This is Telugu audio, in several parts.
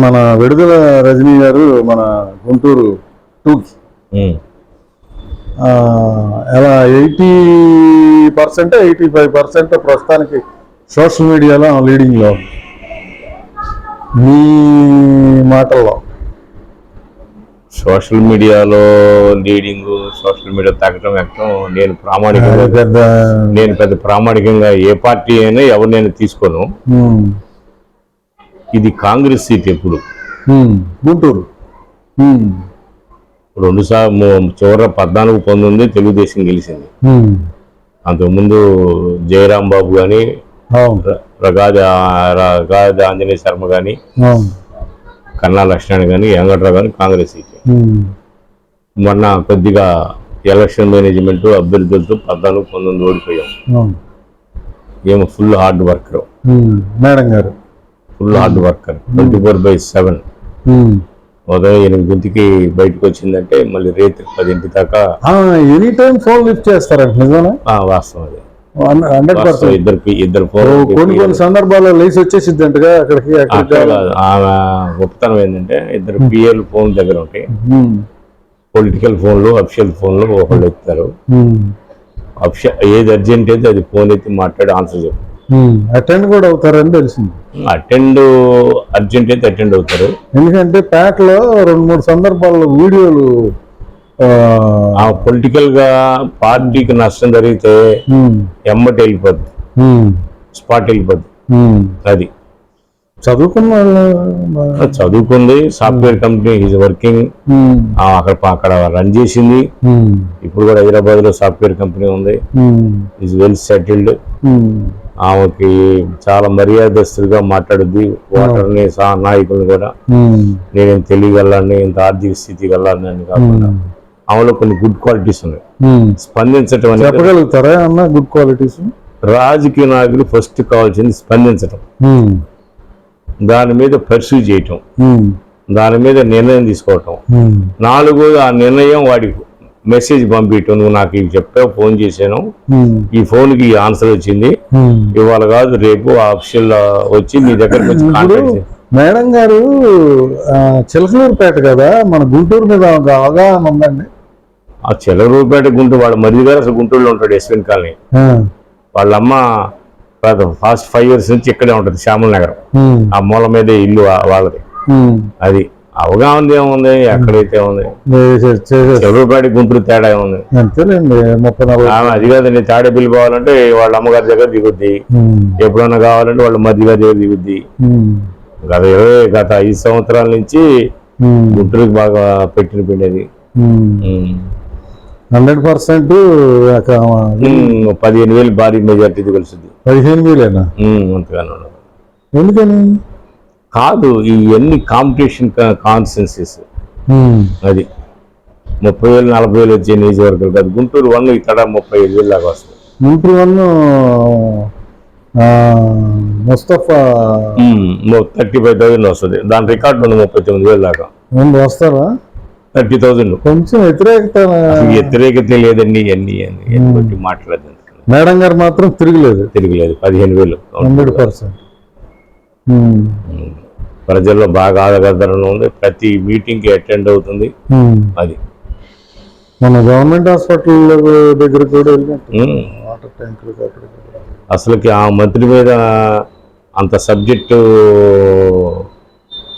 మన విడుదల రజనీ గారు మన గుంటూరు టూకి ఎలా 80% 85% ప్రస్తుతానికి సోషల్ మీడియాలో లీడింగ్లో మీ మాటల్లో సోషల్ మీడియాలో లీడింగ్ సోషల్ మీడియా తగ్గడం ఎక్కడం నేను పెద్ద ప్రామాణికంగా ఏ పార్టీ అయినా ఎవరు నేను తీసుకోను. ఇది కాంగ్రెస్ సీట్ ఎప్పుడు గుంటూరు 2 సార్లు చివర 14-19 తెలుగుదేశం గెలిచింది. అంతకుముందు జయరాం బాబు కానీ రగాది ఆంజనేయ శర్మ కానీ కన్నా లక్ష్మణ్ కానీ వెంకట్రావు కానీ కాంగ్రెస్ సీట్. మొన్న కొద్దిగా ఎలక్షన్ మేనేజ్మెంట్ అభ్యర్థులతో 14-19 ఓడిపోయాం. ఏమో ఫుల్ హార్డ్ వర్కర్ మేడం గారు, ఫుల్ హార్డ్ వర్కర్. 24/7 ఉదయం 8 బయటకు వచ్చిందంటే మళ్ళీ రేత్రి 10 దాకా ఎనీ టైం ఫోన్ లిఫ్ట్ చేస్తారంట. నిజమే, వాస్తవం అది. 100%. ఇద్దరు ఫోన్ కొన్ని సందర్భాల్లో లేచి వచ్చేసిద్దంటగా అక్కడికి. ఆమె గొప్పతనం ఏంటంటే ఇద్దరు పిఎల్ ఫోన్ దగ్గర ఉంటాయి. పొలిటికల్ ఫోన్లు, అఫిషియల్ ఫోన్లు ఒకళ్ళు ఎత్తారు. ఏది అర్జెంట్ అయితే అది ఫోన్ ఎత్తి మాట్లాడి ఆన్సర్ చెప్తారు. అటెండ్ కూడా అవుతారని తెలిసింది. అర్జెంట్ అయితే అటెండ్ అవుతారు. ఎందుకంటే పేటలో 2-3 సందర్భాల్లో వీడియోలు పొలిటికల్ గా పార్టీకి నష్టం జరిగితే ఎమ్మటి వెళ్ళిపోద్ది, స్పాట్ వెళ్ళిపోద్ది. అది చదువుకుంది, సాఫ్ట్వేర్ కంపెనీ ఈజ్ వర్కింగ్, అక్కడ రన్ చేసింది. ఇప్పుడు కూడా హైదరాబాద్ లో సాఫ్ట్వేర్ కంపెనీ ఉంది. Is well settled. ఆమెకి చాలా మర్యాదస్తులుగా మాట్లాడుద్ది. ఓటర్ని నాయకులు కూడా నేను తెలియగలని, ఇంత ఆర్థిక స్థితి గలని అని కాకుండా ఆమెలో కొన్ని గుడ్ క్వాలిటీస్ ఉన్నాయి. స్పందించటం అనేది చెప్పగలుగుతారా అన్న? గుడ్ క్వాలిటీస్ రాజకీయ నాయకులు ఫస్ట్ కావాల్సింది స్పందించటం, దాని మీద పర్సూ చేయటం, దాని మీద నిర్ణయం తీసుకోవటం. 4 ఆ నిర్ణయం వాడికి మెసేజ్ పంపించటం. నువ్వు నాకు ఇవి చెప్పావు, ఫోన్ చేశాను, ఈ ఫోన్ కి ఆన్సర్ వచ్చింది, ఇవాళ కాదు రేపు ఆఫీషియల్ వచ్చి మీ దగ్గరకు వచ్చి కాంటాక్ట్. మేడం గారు చిలకలూరుపేట కదా, మన గుంటూరు మీద అవగాహన ఉందండి. ఆ చిలకలూరుపేట గుంటూరు, వాడు మరిది గారు అసలు గుంటూరులో ఉంటాడు, ఎస్విన్ కాలనీ. వాళ్ళమ్మ ఫాస్ట్ 5 years నుంచి ఇక్కడే ఉంటది, శ్యామల నగరం. ఆ మూల మీదే ఇల్లు వాళ్ళది. అది అవగాహన ఏముంది, ఎక్కడైతే ఉంది. చెరువుపేట గుంటూరు తేడా ఏముంది? అది కాదండి, తాడేపల్లి పోవాలంటే వాళ్ళ అమ్మగారి దగ్గర దిగుద్ది, ఎప్పుడన్నా కావాలంటే వాళ్ళ మరిది గారి దగ్గర దిగుద్ది. గత 5 సంవత్సరాల నుంచి గుంటూరుకి బాగా పెట్టిన పిండేది. 100% 15,000 భారీ మెజార్టీ కలిసింది. 15,000 అంతగానే ఉండదు. ఎందుకని కాదు, ఇవన్నీ కాంపిటీషన్ కాన్స్టెన్సీస్. అది 30,000 40,000 వచ్చే నియోజకవర్గాలు కాదు. గుంటూరు 1 ఇక్కడ 35,000 దాకా వస్తుంది. గుంటూరు 1 ముస్తఫా 35,000 వస్తుంది. దాని రికార్డు ఉంది 39,000 దాకా వస్తారా? 30,000. కొంచెం వ్యతిరేకత లేదండి. ఇవన్నీ మాట్లాడదు. మేడం గారు మాత్రం తిరగలేదు 15,000. 100%. ప్రజల్లో బాగా ఆదరణ ఉంది. ప్రతి మీటింగ్ కి అటెండ్ అవుతుంది. అది మన గవర్నమెంట్ హాస్పిటల్ దగ్గర కూడా అసలుకి ఆ మంత్రి మీద అంత సబ్జెక్టు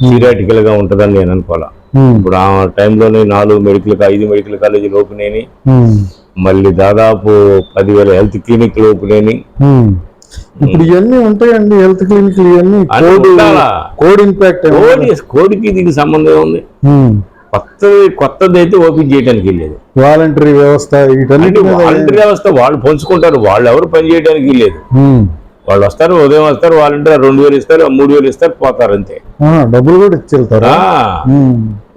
థియరాటికల్ గా ఉంటుందని నేను అనుకోవాలా. ఇప్పుడు ఆ టైంలోనే 5 మెడికల్ కాలేజీలు ఓపెన్ అయినాయి. మళ్ళీ దాదాపు 10,000 హెల్త్ క్లినిక్లు ఓపెన్ అయినాయి. ఇప్పుడు ఇవన్నీ ఉంటాయండి, హెల్త్ క్లినిక్లు ఇవన్నీ. కోడ్ ఇంపాక్ట్, కోడికి దీనికి సంబంధం ఉంది. కొత్తది అయితే ఓపెన్ చేయడానికి లేదు. వాలంటరీ వ్యవస్థ, వాలంటరీ వ్యవస్థ వాళ్ళు పంచుకుంటారు. వాళ్ళు ఎవరు పని చేయడానికి లేదు. వాళ్ళు వస్తారు, ఉదయం వస్తారు, వాలంటీర్ 2,000 ఇస్తారు, 3,000 ఇస్తారు, పోతారు, అంతే. డబ్బులు కూడా ఇచ్చేళ్తారా?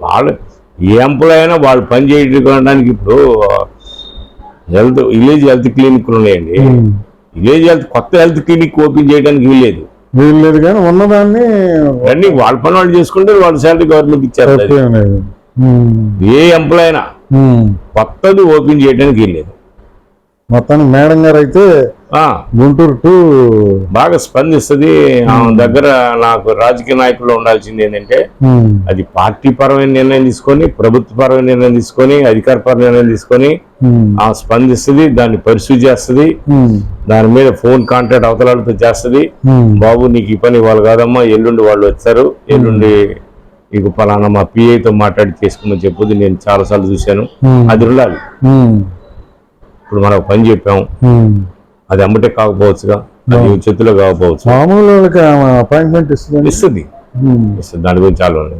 వాళ్ళు ఏ ఎంప్లాయ్ అయినా వాళ్ళు పని చేయడానికి. ఇప్పుడు విలేజ్ హెల్త్ క్లినిక్లు ఉన్నాయండి. విలేజ్ కొత్త హెల్త్ క్లినిక్ ఓపెన్ చేయడానికి వీల్లేదు కానీ ఉన్నదాన్ని అన్ని వాళ్ళ పని వాళ్ళు చేసుకుంటే వాళ్ళ శాలరీ గవర్నమెంట్ ఇచ్చారు. ఏ ఎంప్లాయ్ అయినా కొత్తది ఓపెన్ చేయడానికి వీల్లేదు. మొత్తానికి మేడం గారు అయితే గుంటూరు టు బాగా స్పందిస్తుంది. ఆమె దగ్గర నాకు రాజకీయ నాయకుల్లో ఉండాల్సింది ఏంటంటే అది పార్టీ పరమైన నిర్ణయం తీసుకొని, ప్రభుత్వ పరమైన నిర్ణయం తీసుకొని, అధికార పరమైన నిర్ణయం తీసుకొని ఆమె స్పందిస్తుంది, దాన్ని పరిశీలి చేస్తుంది, దాని మీద ఫోన్ కాంటాక్ట్ అవతలాలతో చేస్తుంది. బాబు నీకు ఈ పని వాళ్ళు కాదమ్మా, ఎల్లుండి వాళ్ళు వచ్చారు, ఎల్లుండి నీకు పలానా మా పిఐతో మాట్లాడి చేసుకోమని చెప్పుది. నేను చాలాసార్లు చూశాను. అది ఉండాలి. ఇప్పుడు మనం పని చెప్పాం, అది అమ్మటే కాకపోవచ్చుగా, అది చేతిలో కాకపోవచ్చు. మామూలు అపాయింట్మెంట్ ఇస్తుంది. దాని గురించి చాలా ఉంది.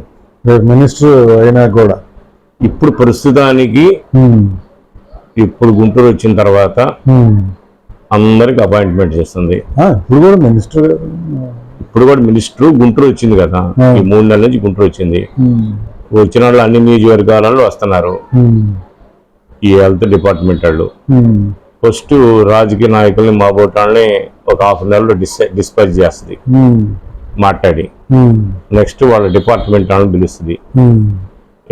మినిస్టర్ అయినా కూడా ఇప్పుడు ప్రస్తుతానికి ఇప్పుడు గుంటూరు వచ్చిన తర్వాత అందరికి అపాయింట్మెంట్ చేస్తుంది. ఇప్పుడు కూడా మినిస్టర్ గుంటూరు వచ్చింది కదా, ఈ 3 నెలల నుంచి గుంటూరు వచ్చింది. వచ్చిన వాళ్ళు అన్ని నియోజకవర్గాలలో వస్తున్నారు. ఈ హెల్త్ డిపార్ట్మెంట్ వాళ్ళు ఫస్ట్ రాజకీయ నాయకుల్ని మా బోటాలని ఒక హాఫ్ అన్ అవర్లో డిస్పాచ్ చేస్తుంది మాట్లాడి. నెక్స్ట్ వాళ్ళ డిపార్ట్మెంట్ వాళ్ళని పిలుస్తుంది,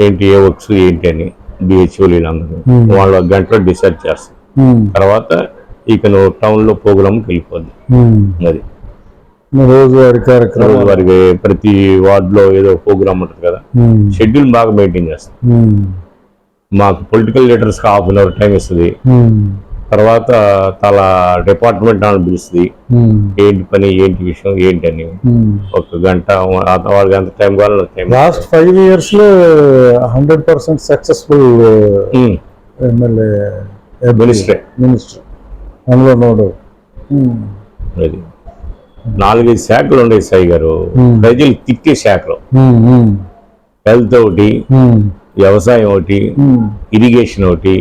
ఏంటి ఏ వర్క్స్ ఏంటి అని డిహెచ్ఓ వీళ్ళందరూ వాళ్ళు 1 గంటలో డిసైడ్ చేస్తారు. తర్వాత ఇక నువ్వు టౌన్లో ప్రోగ్రామ్కి వెళ్ళిపోద్ది. అది రోజువారికి ప్రతి వార్డులో ఏదో ప్రోగ్రామ్ ఉంటుంది కదా, షెడ్యూల్ బాగా మెయింటైన్ చేస్తుంది. మాకు పొలిటికల్ లీడర్స్కి హాఫ్ అన్ అవర్ టైం ఇస్తుంది. తర్వాత తల డిపార్ట్మెంట్ అని పిలుస్తుంది, ఏంటి పని, ఏంటి విషయం, ఏంటి అని 1 గంట వాళ్ళకి ఎంత టైం కావాలో టైం. లాస్ట్ 5 years లో 100% సక్సెస్ఫుల్ ఎమ్మెల్యే మినిస్టర్ అందులో నోడు. అది 4-5 శాఖలు ఉండే సాయి గారు, ప్రజలు తిట్టే శాఖలు. హెల్త్ ఒకటి, వ్యవసాయం ఒకటి, ఇరిగేషన్ ఒకటి,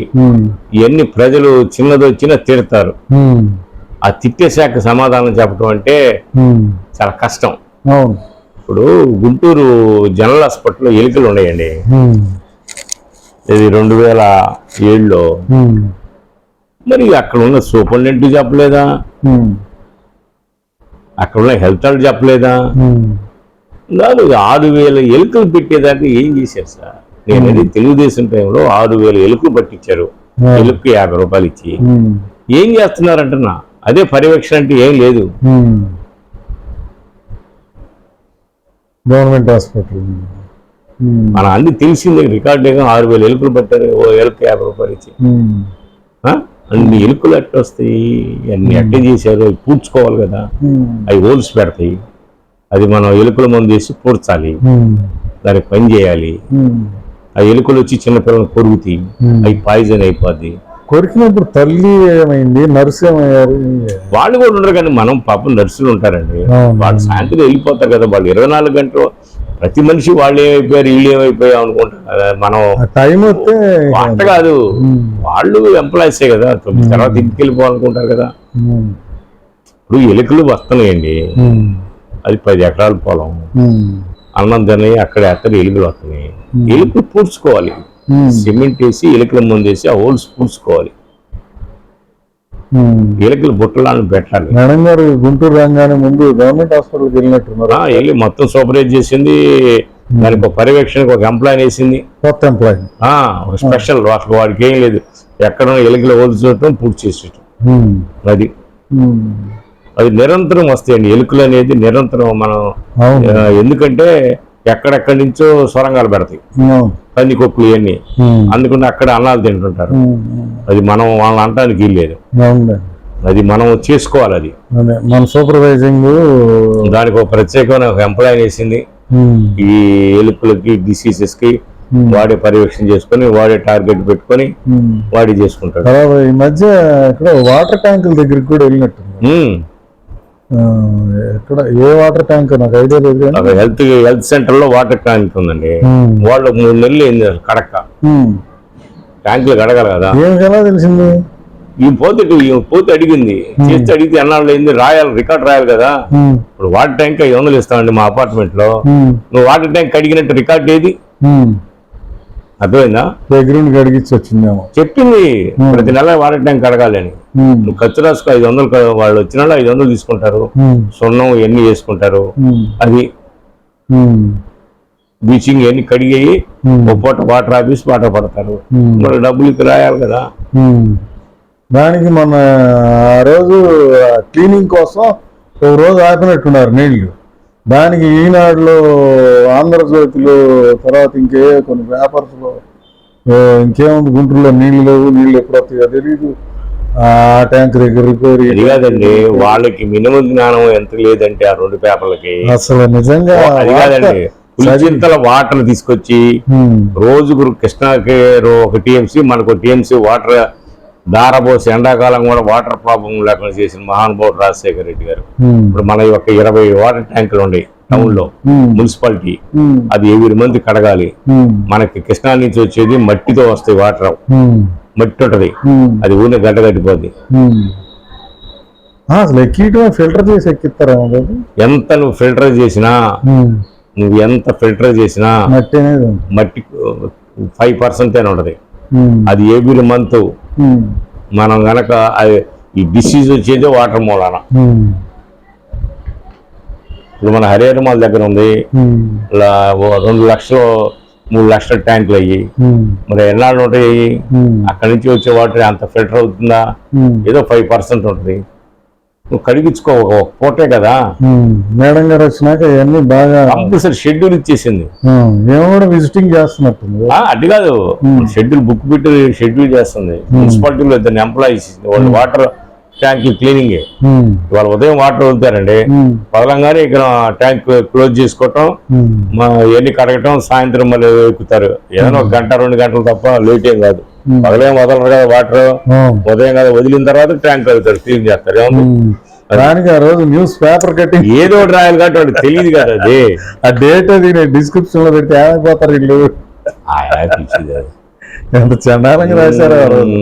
ఇవన్నీ ప్రజలు చిన్నది వచ్చినా తిడతారు. ఆ తిట్టే శాఖ సమాధానం చెప్పడం అంటే చాలా కష్టం. ఇప్పుడు గుంటూరు జనరల్ హాస్పిటల్లో ఎలుకలు ఉన్నాయండి. ఇది 2007లో. మరి అక్కడ ఉన్న సూపరింటెండెంట్ చెప్పలేదా, అక్కడ ఉన్న హెల్త్ వాళ్ళు చెప్పలేదా? 6,000 ఎలుకలు పెట్టేదాకా ఏం చేశారు సార్? నేను తెలుగుదేశం టైంలో 6,000 ఎలుకలు పట్టించారు, ఎలుక్కి 50 రూపాయలు ఇచ్చి. ఏం చేస్తున్నారంటున్నా? అదే పర్యవేక్షణ అంటే ఏం లేదు. గవర్నమెంట్ హాస్పిటల్ మన అన్ని తెలిసిందే, రికార్డుగా 6,000 ఎలుకలు పట్టారు, ఓ ఎలుక్కి 50 రూపాయలు ఇచ్చి. అన్ని ఎలుకలు ఎట్ట వస్తాయి? అన్ని అట్టే చేశారు, అవి పూడ్చుకోవాలి కదా, అవి హోల్స్ పెడతాయి. అది మనం ఎలుకల మందు వేసి పూడ్చాలి, దానికి పని చేయాలి. ఆ ఎలుకలు వచ్చి చిన్నపిల్లలు కొరుకుతాయి, అవి పాయిజన్ అయిపోద్ది. కొరికినప్పుడు తల్లి ఏమైంది, నర్సు ఏమయ్యారు? వాళ్ళు కూడా ఉండరు కానీ మనం పాపం నర్సులు ఉంటారండి. వాళ్ళు సాయంత్రం వెళ్ళిపోతారు కదా, వాళ్ళు 24 గంటలు ప్రతి మనిషి వాళ్ళు ఏమైపోయారు, వీళ్ళు ఏమైపోయావు అనుకుంటారు. మనం టైం వంట కాదు, వాళ్ళు ఎంప్లాయీసే కదా, తర్వాత ఇంటికి వెళ్ళిపోవాలనుకుంటారు కదా. ఇప్పుడు ఎలుకలు వస్తున్నాయండి, అది 10 ఎకరాల పొలం, అన్నం తిని అక్కడ ఎత్తడి ఎలుకలు వస్తున్నాయి. ఎలుకలు పూడ్చుకోవాలి, సిమెంట్ వేసి ఎలుకల ముందు వేసి ఆ హోల్స్ పూడ్చుకోవాలి. ఎలుకలు బుట్టలను పెట్టాలి. మేడం గారు గుంటూరు రాగానే ముందు గవర్నమెంట్ హాస్పిటల్కి వెళ్ళినట్టున్నారు. వెళ్ళి మొత్తం సూపర్వైజ్ చేసింది, దానికి ఒక పర్యవేక్షణకు ఒక ఎంప్లాయ్ వేసింది, కొత్త ఎంప్లాయ్, ఒక స్పెషల్. వాడికి ఏం లేదు, ఎక్కడ ఎలుకలు హోల్చడం పూర్తి చేసేటం. అది నిరంతరం వస్తాయండి ఎలుకలు అనేది నిరంతరం. మనం ఎందుకంటే ఎక్కడెక్కడి నుంచో సొరంగాలు పెడతాయి, పందికొక్కులు ఇవన్నీ, అందుకని అక్కడ అన్నాలు తింటుంటారు. అది మనం వాళ్ళని అనడానికి వీల్లేదు, అది మనం చేసుకోవాలి. అది మన సూపర్వైజింగ్. దానికి ఒక ప్రత్యేకమైన ఒక ఎంప్లాయ్ వేసింది, ఈ ఎలుకలకి డిసీజెస్ కి వాడే పర్యవేక్షణ చేసుకుని, వాడే టార్గెట్ పెట్టుకొని వాడి చేసుకుంటాడు. ఈ మధ్య ఇక్కడ వాటర్ ట్యాంకుల దగ్గరికి కూడా వెళ్ళినట్టు. ఎక్కడ ఏ వాటర్ ట్యాంక్ నాకు ఐడియా లేదు. హెల్త్ సెంటర్ లో వాటర్ ట్యాంక్ ఉందండి. వాళ్ళు 3 నెలలు అయింది కడక. ట్యాంకులు కడగాలి కదా. ఎలా తెలిసింది? ఈ పోతే అడిగింది, చేస్తే అడిగితే ఎన్నాళ్ళు అయింది రాయాలి, రికార్డ్ రాయాలి కదా. ఇప్పుడు వాటర్ ట్యాంక్ 500 ఇస్తామండి మా అపార్ట్మెంట్ లో. నువ్వు వాటర్ ట్యాంక్ అడిగినట్టు రికార్డ్ ఏది? అర్థమైందా? దగ్గరుండి అడిగిచ్చి వచ్చిందేమో. చెప్పింది ప్రతి నెల వాటర్ ట్యాంక్ అడగాలి అని. నువ్వు ఖర్చు రాసుకో, 500 వాళ్ళు వచ్చిన 500 తీసుకుంటారు, సున్నం ఇవన్నీ చేసుకుంటారు. అది బ్లీచింగ్ ఇవన్నీ కడిగాయి, ఒక పూట వాటర్ ఆఫీస్ పాట పడతారు, మరి డబ్బులు రాయాలి కదా. దానికి మన ఆ రోజు క్లీనింగ్ కోసం ఒక రోజు ఆపినట్టున్నారు నీళ్లు. దానికి ఈనాడులో, ఆంధ్రజ్యోతిలో, తర్వాత ఇంకే కొన్ని పేపర్స్లో ఇంకేముంది గుంటూరులో నీళ్లు లేవు, నీళ్లు ఎప్పుడు వస్తాయో తెలియదు, ఆ ట్యాంక్ దగ్గర రిపేర్. అది కాదండి, వాళ్ళకి మినిమం జ్ఞానం ఎంత లేదంటే ఆ 2 పేపర్లకి అసలు నిజంగా. అది కాదండి, పులిచింతల వాటర్ తీసుకొచ్చి రోజుకు కృష్ణాకి ఒక టీఎంసీ, మనకు టీఎంసీ వాటర్ దారబోసి ఎండాకాలం కూడా వాటర్ ప్రాబ్లం లేకుండా చేసిన మహానుభావుడు రాజశేఖర రెడ్డి గారు. ఇప్పుడు మన యొక్క 20 వాటర్ ట్యాంకులు ఉన్నాయి టౌన్ లో, మున్సిపాలిటీ. అది 7 మంది కడగాలి. మనకి కృష్ణా నుంచి వచ్చేది మట్టితో వస్తాయి వాటర్, మట్టి ఉంటది, అది ఊరిని గడ్డ కట్టిపోద్ది. అసలు ఎక్కియటం ఫిల్టర్ చేసి ఎక్కిస్తారా? ఎంత నువ్వు ఫిల్టర్ చేసినా, నువ్వు ఎంత ఫిల్టర్ చేసినా మట్టి అనేది మట్టి 5% ఉంటది. అది ఎవ్రీ మంత్ మనం గనక ఈ డిసీజ్ వచ్చేది వాటర్ మూలాన. ఇప్పుడు మన హరిహరమాల దగ్గర ఉంది 2 లక్షలు 3 లక్షల ట్యాంకులు అయ్యి, మరి ఎన్నాళ్ళు ఉంటాయి? అక్కడి నుంచి వచ్చే వాటర్ అంత ఫిల్టర్ అవుతుందా? ఏదో 5% ఉంటుంది. నువ్వు కడిగించుకో, ఒక పూటే కదా. మేడం గారు వచ్చినాక ఇవన్నీ బాగా కంపల్సరీ షెడ్యూల్ ఇచ్చేసింది. మేము కూడా విజిటింగ్ చేస్తున్నట్టుంది. అది కాదు, షెడ్యూల్ బుక్ పెట్టి షెడ్యూల్ చేస్తుంది. మున్సిపాలిటీలో 2 ఎంప్లాయీస్, వాళ్ళు వాటర్ ట్యాంక్ క్లీనింగ్. వాళ్ళు ఉదయం వాటర్ వదులుతారండి, పగలంగానే ఇక్కడ ట్యాంక్ క్లోజ్ చేసుకోవటం, ఎన్ని కడగటం, సాయంత్రం మళ్ళీ ఎక్కుతారు. ఏదైనా 1 గంట 2 గంటలు తప్ప లేట్ ఏం కాదు. పగలేం వదలరు కదా వాటర్, ఉదయం కదా వదిలిన తర్వాత ట్యాంక్ వెళ్తారు, క్లీన్ చేస్తారు. దానికి ఆ రోజు న్యూస్ పేపర్ కట్టింగ్ ఏదో ఒకటి రాయాలి కాబట్టి వాడు తెలియదు కదా. అది ఆ డేట్ అది నేను డిస్క్రిప్షన్ లో పెట్టి ఏమైపోతారు వీళ్ళు. ఎంత ఎంత చండాలంగా రాశారు ఆ రోజు.